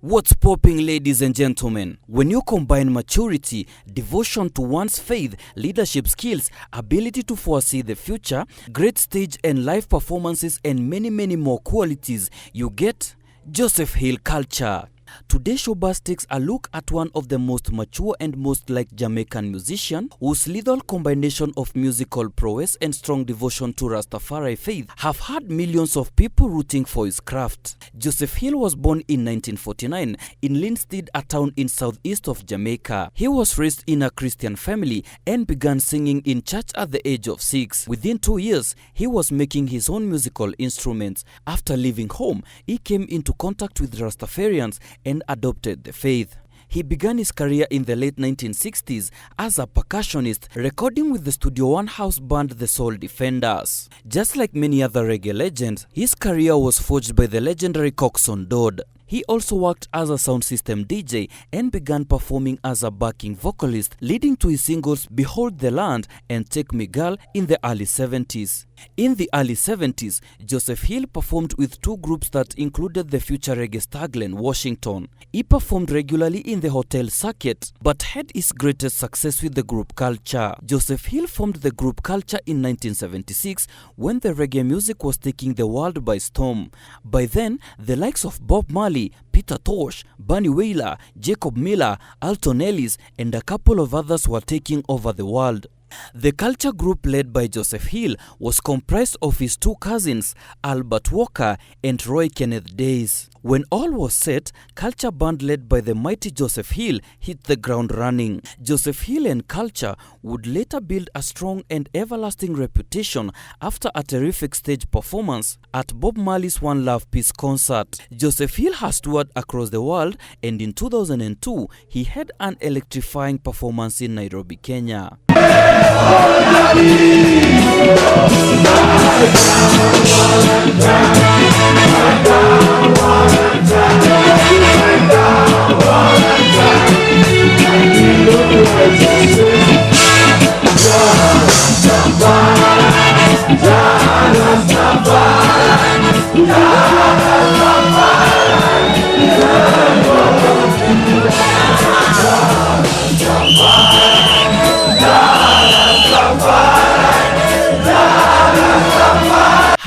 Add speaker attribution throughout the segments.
Speaker 1: What's popping, ladies and gentlemen? When you combine maturity, devotion to one's faith, leadership skills, ability to foresee the future, great stage and live performances, and many more qualities, you get Joseph Hill culture. Today's showbiz takes a look at one of the most mature and most liked Jamaican musician, whose lethal combination of musical prowess and strong devotion to Rastafari faith have had millions of people rooting for his craft. Joseph Hill was born in 1949 in Linstead, a town in southeast of Jamaica. He was raised in a Christian family and began singing in church at the age of 6. Within 2 years, he was making his own musical instruments. After leaving home, he came into contact with Rastafarians and adopted the faith. He began his career in the late 1960s as a percussionist, recording with the Studio One house band the Soul Defenders. Just like many other reggae legends, his career was forged by the legendary Coxsone Dodd. He also worked as a sound system DJ and began performing as a backing vocalist, leading to his singles Behold the Land and Take Me Girl in the early 70s. In the early 70s, Joseph Hill performed with two groups that included the future reggae star Glen Washington. He performed regularly in the hotel circuit, but had his greatest success with the group Culture. Joseph Hill formed the group Culture in 1976 when the reggae music was taking the world by storm. By then, the likes of Bob Marley, Peter Tosh, Bunny Wailer, Jacob Miller, Alton Ellis, and a couple of others were taking over the world. The Culture group led by Joseph Hill was comprised of his two cousins, Albert Walker and Roy Kenneth Days. When all was set, Culture band led by the mighty Joseph Hill hit the ground running. Joseph Hill and Culture would later build a strong and everlasting reputation after a terrific stage performance at Bob Marley's One Love Peace concert. Joseph Hill has toured across the world, and in 2002, he had an electrifying performance in Nairobi, Kenya.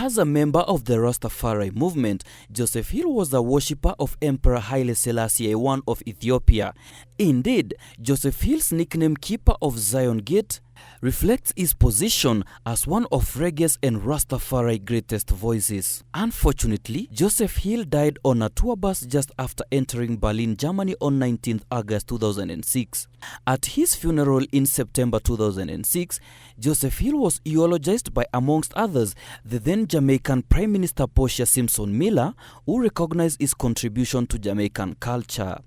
Speaker 1: As a member of the Rastafari movement, Joseph Hill was a worshipper of Emperor Haile Selassie I of Ethiopia. Indeed, Joseph Hill's nickname Keeper of Zion Gate reflects his position as one of reggae's and Rastafari greatest voices. Unfortunately, Joseph Hill died on a tour bus just after entering Berlin, Germany on 19 August 2006. At his funeral in September 2006, Joseph Hill was eulogized by, amongst others, the then Jamaican Prime Minister Portia Simpson Miller, who recognized his contribution to Jamaican culture.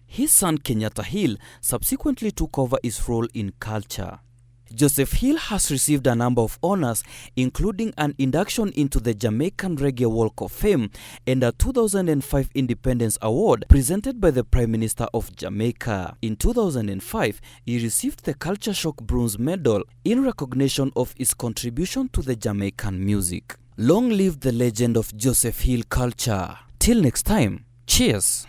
Speaker 1: His son Kenyatta Hill subsequently took over his role in Culture. Joseph Hill has received a number of honors, including an induction into the Jamaican Reggae Walk of Fame and a 2005 Independence Award presented by the Prime Minister of Jamaica. In 2005, he received the Culture Shock Bronze Medal in recognition of his contribution to the Jamaican music. Long live the legend of Joseph Hill Culture. Till next time, cheers!